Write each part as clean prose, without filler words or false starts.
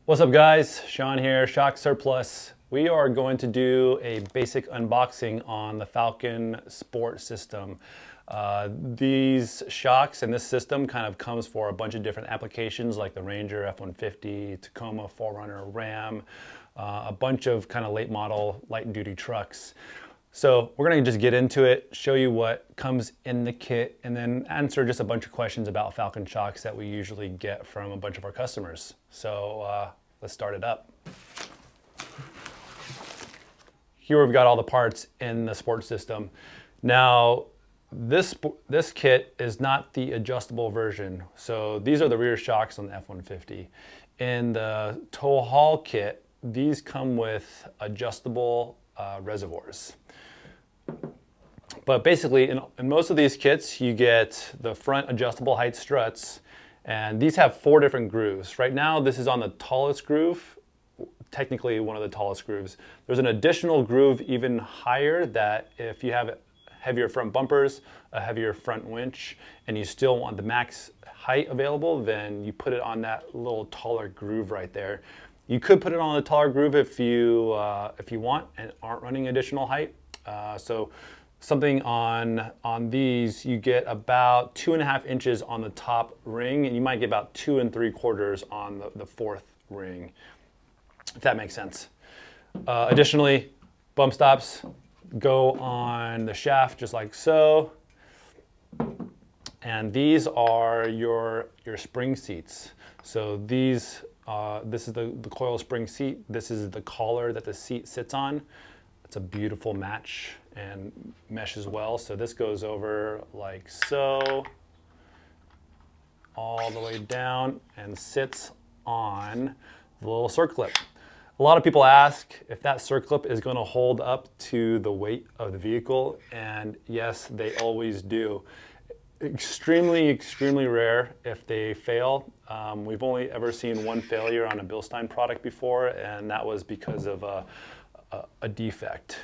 What's up guys, Sean here, Shock Surplus. We are going to do a basic unboxing on the Falcon Sport system. These shocks and this system kind of comes for a bunch of different applications like the Ranger, F-150, Tacoma, 4Runner, Ram, a bunch of kind of late model light duty trucks. So we're gonna just get into it, show you what comes in the kit, and then answer just a bunch of questions about Falcon shocks that we usually get from a bunch of our customers. So let's start it up. Here we've got all the parts in the Sport system. Now, this kit is not the adjustable version. So these are the rear shocks on the F-150. In the tow haul kit, these come with adjustable reservoirs. But basically, in most of these kits, you get the front adjustable height struts, and these have 4 different grooves. Right now, this is on the tallest groove, technically one of the tallest grooves. There's an additional groove even higher that if you have heavier front bumpers, a heavier front winch, and you still want the max height available, then you put it on that little taller groove right there. You could put it on a taller groove if you want and aren't running additional height. So something on these, you get about 2.5 inches on the top ring, and you might get about 2 3/4 on the 4th ring, if that makes sense. Additionally, bump stops go on the shaft just like so. And these are your spring seats. So these, this is the coil spring seat. This is the collar that the seat sits on. It's a beautiful match and mesh as well. So this goes over like so, all the way down and sits on the little circlip. A lot of people ask if that circlip is going to hold up to the weight of the vehicle, and yes, they always do. Extremely, extremely rare if they fail. We've only ever seen one failure on a Bilstein product before, and that was because of a defect.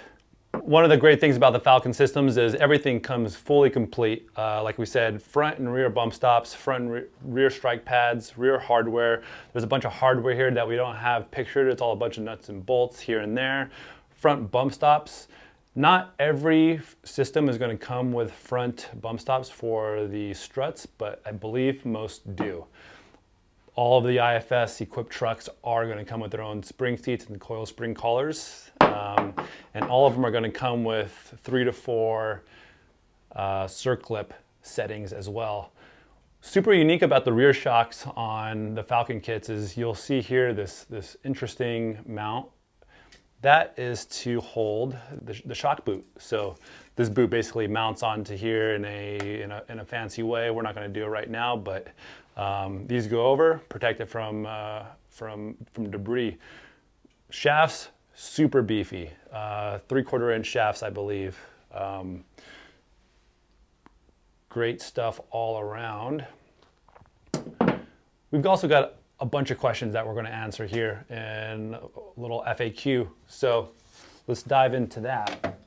One of the great things about the Falcon systems is everything comes fully complete. Like we said, front and rear bump stops, front and rear strike pads, rear hardware. There's a bunch of hardware here that we don't have pictured. It's all a bunch of nuts and bolts here and there. Front bump stops. Not every system is going to come with front bump stops for the struts, but I believe most do. All of the IFS equipped trucks are going to come with their own spring seats and coil spring collars. And all of them are going to come with 3 to 4 circlip settings as well. Super unique about the rear shocks on the Falcon kits is you'll see here this interesting mount. That is to hold the shock boot. So this boot basically mounts onto here in a fancy way. We're not going to do it right now, but these go over, protect it from debris. Shafts, super beefy, 3/4 inch shafts, I believe. Great stuff all around. We've also got a bunch of questions that we're going to answer here in a little FAQ. So let's dive into that.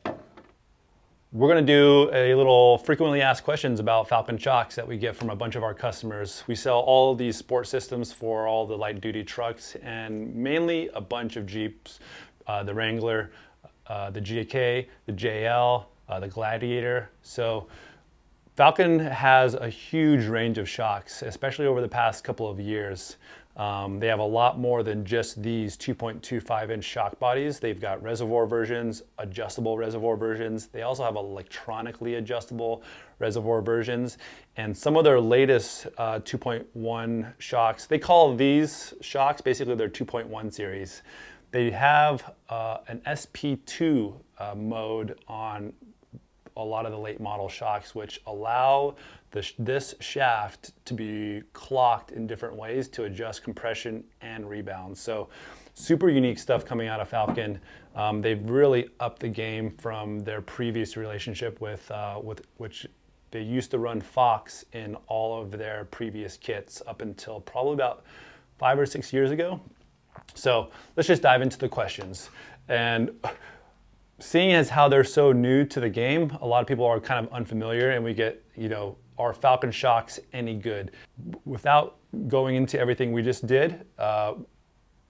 We're going to do a little frequently asked questions about Falcon shocks that we get from a bunch of our customers. We sell all of these sport systems for all the light duty trucks and mainly a bunch of Jeeps, the Wrangler, the GK, the JL, the Gladiator. So Falcon has a huge range of shocks, especially over the past couple of years. They have a lot more than just these 2.25 inch shock bodies. They've got reservoir versions, adjustable reservoir versions. They also have electronically adjustable reservoir versions. And some of their latest 2.1 shocks, they call these shocks basically their 2.1 series. They have an SP2 mode on a lot of the late model shocks, which allow this shaft to be clocked in different ways to adjust compression and rebound. So super unique stuff coming out of Falcon. They've really upped the game from their previous relationship with which they used to run Fox in all of their previous kits up until probably about 5 or 6 years ago. So let's just dive into the questions. And seeing as how they're so new to the game, a lot of people are kind of unfamiliar, and we get, are Falcon shocks any good? Without going into everything we just did,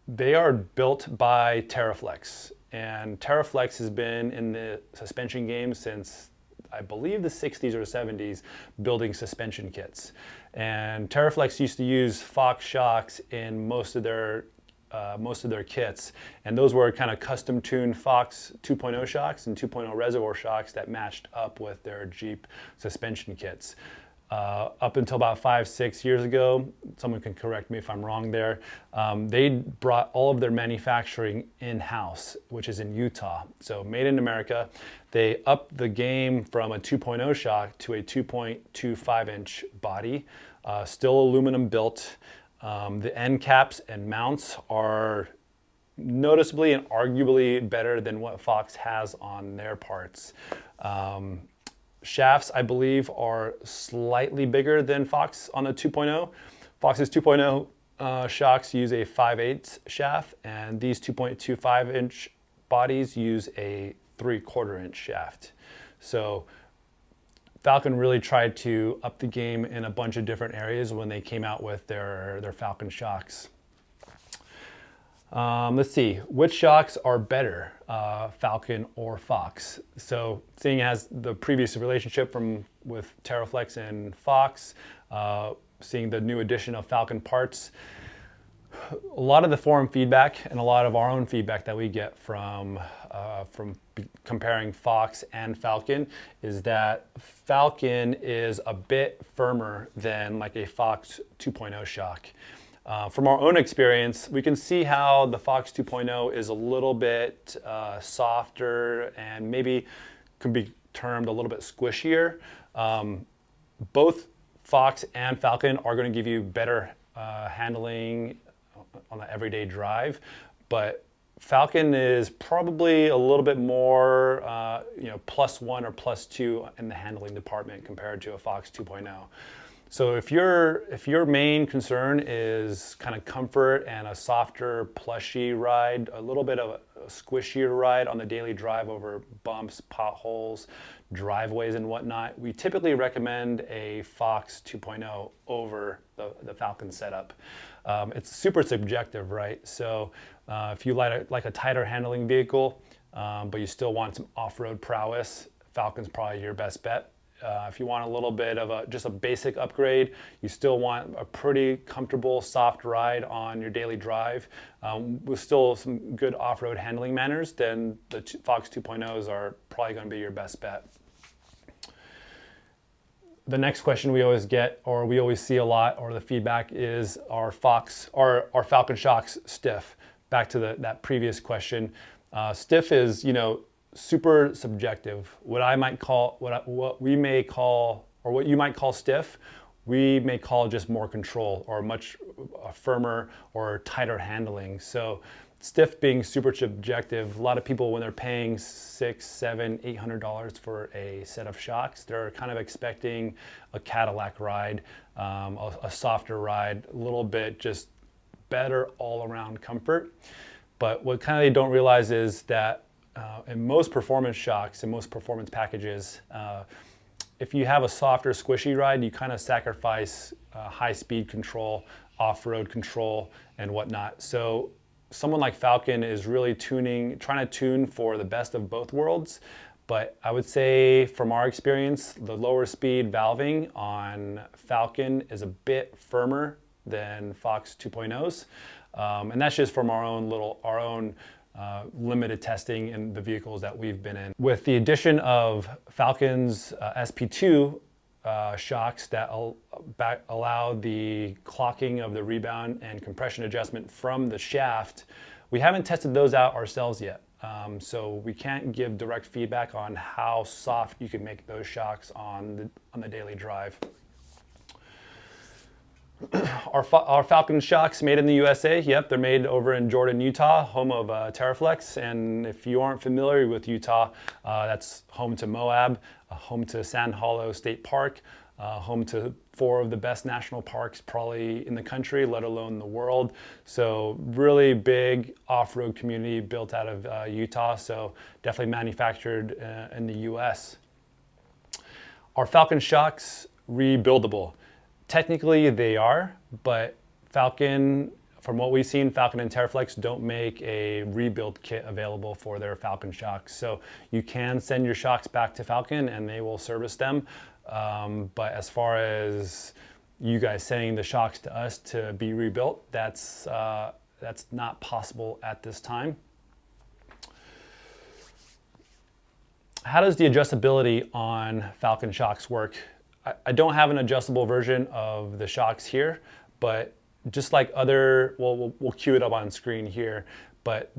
They are built by Terraflex, and Terraflex has been in the suspension game since I believe the 60s or 70s, building suspension kits. And Terraflex used to use Falcon Shocks in most of their kits, and those were kind of custom tuned Fox 2.0 shocks and 2.0 reservoir shocks that matched up with their Jeep suspension kits. Up until about 5-6 years ago, someone can correct me if I'm wrong there, they brought all of their manufacturing in-house, which is in Utah. So made in America. They upped the game from a 2.0 shock to a 2.25 inch body, still aluminum built. The end caps and mounts are noticeably and arguably better than what Fox has on their parts. Shafts, I believe, are slightly bigger than Fox on the 2.0. Fox's 2.0 shocks use a 5/8 shaft, and these 2.25 inch bodies use a 3/4 inch shaft. So Falcon really tried to up the game in a bunch of different areas when they came out with their Falcon shocks. Let's see, which shocks are better, Falcon or Fox? So seeing as the previous relationship with Terraflex and Fox, seeing the new addition of Falcon parts, a lot of the forum feedback and a lot of our own feedback that we get from comparing Fox and Falcon is that Falcon is a bit firmer than like a Fox 2.0 shock. From our own experience, we can see how the Fox 2.0 is a little bit softer and maybe could be termed a little bit squishier. Both Fox and Falcon are going to give you better handling on the everyday drive, but Falcon is probably a little bit more, +1 or +2 in the handling department compared to a Fox 2.0. So if your main concern is kind of comfort and a softer, plushy ride, a little bit of a squishier ride on the daily drive over bumps, potholes, driveways and whatnot, we typically recommend a Fox 2.0 over the Falcon setup. It's super subjective, right? So if you like a tighter handling vehicle, but you still want some off-road prowess, Falcon's probably your best bet. If you want a little bit of just a basic upgrade, you still want a pretty comfortable, soft ride on your daily drive with still some good off-road handling manners, then the Fox 2.0s are probably going to be your best bet. The next question we always get, or we always see a lot, or the feedback is, are Falcon shocks stiff? Back to that previous question. Stiff is, super subjective. What you might call stiff, we may call just more control or much firmer or tighter handling. So stiff being super subjective, a lot of people when they're paying $600, $700, $800 for a set of shocks, they're kind of expecting a Cadillac ride, a softer ride, a little bit just better all-around comfort. But what kind of they don't realize is that in most performance shocks, in most performance packages, if you have a softer, squishy ride, you kind of sacrifice high-speed control, off-road control, and whatnot. So someone like Falcon is really trying to tune for the best of both worlds. But I would say from our experience, the lower speed valving on Falcon is a bit firmer than Fox 2.0s. And that's just from our own limited testing in the vehicles that we've been in. With the addition of Falcon's SP2 shocks that allow the clocking of the rebound and compression adjustment from the shaft, we haven't tested those out ourselves yet. So we can't give direct feedback on how soft you can make those shocks on the daily drive. Our Falcon shocks made in the USA. Yep, they're made over in Jordan, Utah, home of Terraflex. And if you aren't familiar with Utah, that's home to Moab, home to Sand Hollow State Park, home to 4 of the best national parks probably in the country, let alone the world. So really big off-road community built out of Utah. So definitely manufactured in the US. Are Falcon shocks rebuildable? Technically they are, but Falcon from what we've seen, Falcon and Terraflex don't make a rebuild kit available for their Falcon shocks. So you can send your shocks back to Falcon and they will service them. But as far as you guys sending the shocks to us to be rebuilt, that's not possible at this time. How does the adjustability on Falcon shocks work? I don't have an adjustable version of the shocks here, but just like other, well, we'll cue it up on screen here, but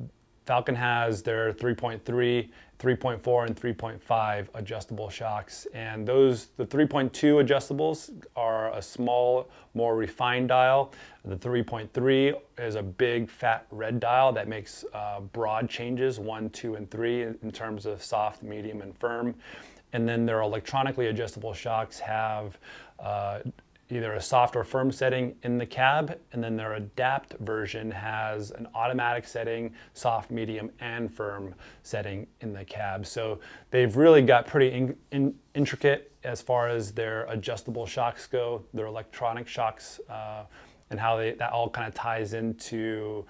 Falcon has their 3.3, 3.4, and 3.5 adjustable shocks. And the 3.2 adjustables are a small, more refined dial. The 3.3 is a big, fat red dial that makes broad changes, 1, 2, and 3 in terms of soft, medium, and firm. And then their electronically adjustable shocks have either a soft or firm setting in the cab, and then their adapt version has an automatic setting, soft, medium, and firm setting in the cab. So they've really got pretty intricate as far as their adjustable shocks go, their electronic shocks, and how that all kind of ties into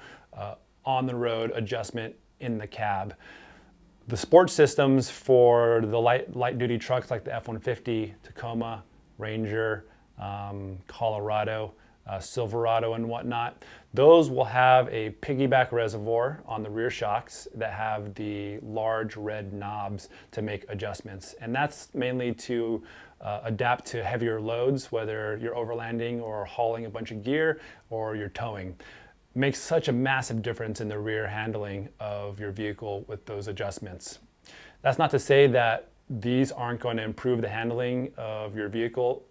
on-the-road adjustment in the cab. The sport systems for the light-duty trucks like the F-150, Tacoma, Ranger, Colorado, Silverado, and whatnot, those will have a piggyback reservoir on the rear shocks that have the large red knobs to make adjustments. And that's mainly to adapt to heavier loads, whether you're overlanding or hauling a bunch of gear or you're towing. Makes such a massive difference in the rear handling of your vehicle with those adjustments. That's not to say that these aren't going to improve the handling of your vehicle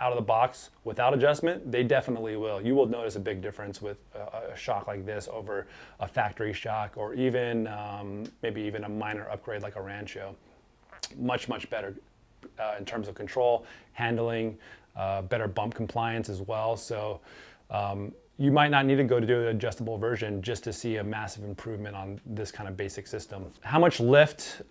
out of the box without adjustment. They definitely will. You will notice a big difference with a shock like this over a factory shock, or even maybe even a minor upgrade like a Rancho. Much, much better in terms of control, handling, better bump compliance as well. So you might not need to go to do an adjustable version just to see a massive improvement on this kind of basic system. How much lift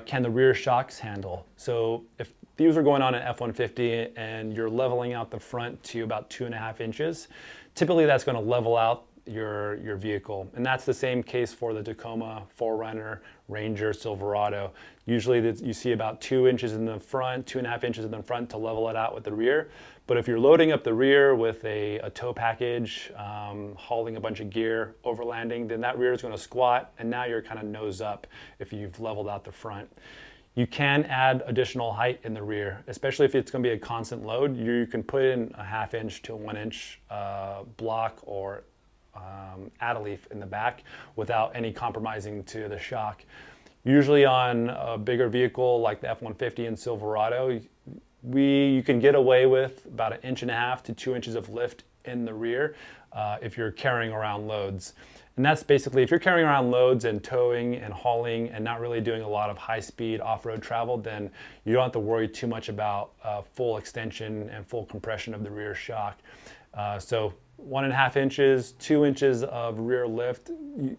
can the rear shocks handle? So if these are going on an F-150 and you're leveling out the front to about 2.5 inches, typically that's going to level out your vehicle. And that's the same case for the Tacoma, 4Runner, Ranger, Silverado. Usually you see about 2 inches in the front, 2.5 inches in the front to level it out with the rear. But if you're loading up the rear with a tow package, hauling a bunch of gear, overlanding, then that rear is going to squat, and now you're kind of nose up if you've leveled out the front. You can add additional height in the rear, especially if it's going to be a constant load. You can put in a 1/2 inch to a 1 inch block or add a leaf in the back without any compromising to the shock. Usually on a bigger vehicle like the F-150 and Silverado, you can get away with about 1.5 inches to 2 inches of lift in the rear if you're carrying around loads. And that's basically, if you're carrying around loads and towing and hauling and not really doing a lot of high-speed off-road travel, then you don't have to worry too much about full extension and full compression of the rear shock. So 1.5 inches, 2 inches of rear lift,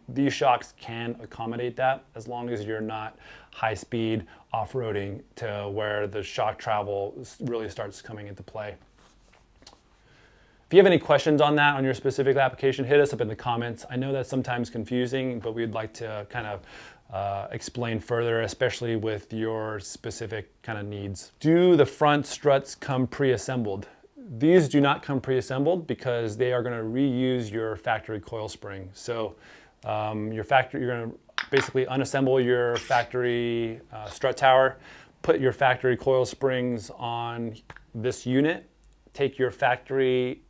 these shocks can accommodate that as long as you're not high-speed off-roading to where the shock travel really starts coming into play. If you have any questions on that, on your specific application, hit us up in the comments. I know that's sometimes confusing, but we'd like to kind of explain further, especially with your specific kind of needs. Do the front struts come pre-assembled? These do not come pre-assembled because they are going to reuse your factory coil spring. So you're going to basically unassemble your factory strut tower, put your factory coil springs on this unit, take your factory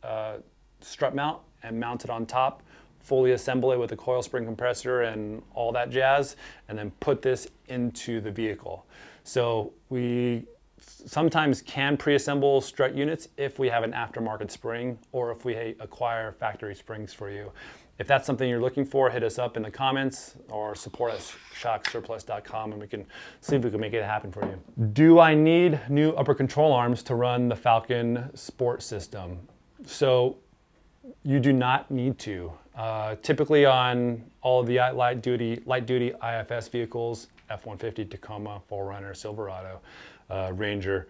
strut mount and mount it on top, fully assemble it with a coil spring compressor and all that jazz, and then put this into the vehicle. So we sometimes can pre-assemble strut units if we have an aftermarket spring or if we acquire factory springs for you. If that's something you're looking for, hit us up in the comments or support us shocksurplus.com and we can see if we can make it happen for you. Do I need new upper control arms to run the Falcon Sport system? So you do not need to. Typically on all of the light duty IFS vehicles, F-150, Tacoma, 4Runner, Silverado, Ranger,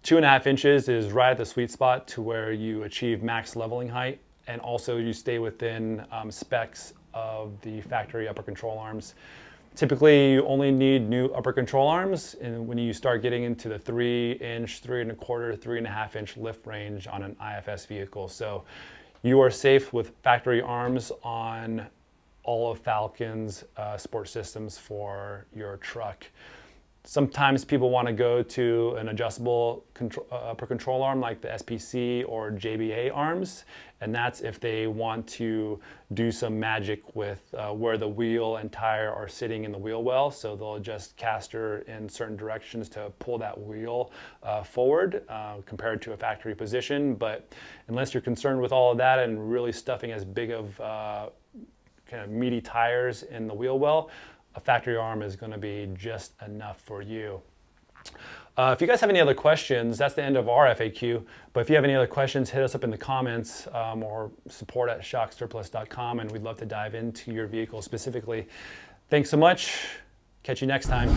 2.5 inches is right at the sweet spot to where you achieve max leveling height and also you stay within specs of the factory upper control arms. Typically, you only need new upper control arms and when you start getting into the 3-inch, 3¼ 3.5-inch lift range on an IFS vehicle. So you are safe with factory arms on all of Falcon's sport systems for your truck. Sometimes people want to go to an adjustable upper control arm like the SPC or JBA arms, and that's if they want to do some magic with where the wheel and tire are sitting in the wheel well. So they'll adjust caster in certain directions to pull that wheel forward compared to a factory position. But unless you're concerned with all of that and really stuffing as big of kind of meaty tires in the wheel well, a factory arm is going to be just enough for you. If you guys have any other questions, that's the end of our FAQ. But if you have any other questions, hit us up in the comments or support@shocksurplus.com, and we'd love to dive into your vehicle specifically. Thanks so much. Catch you next time.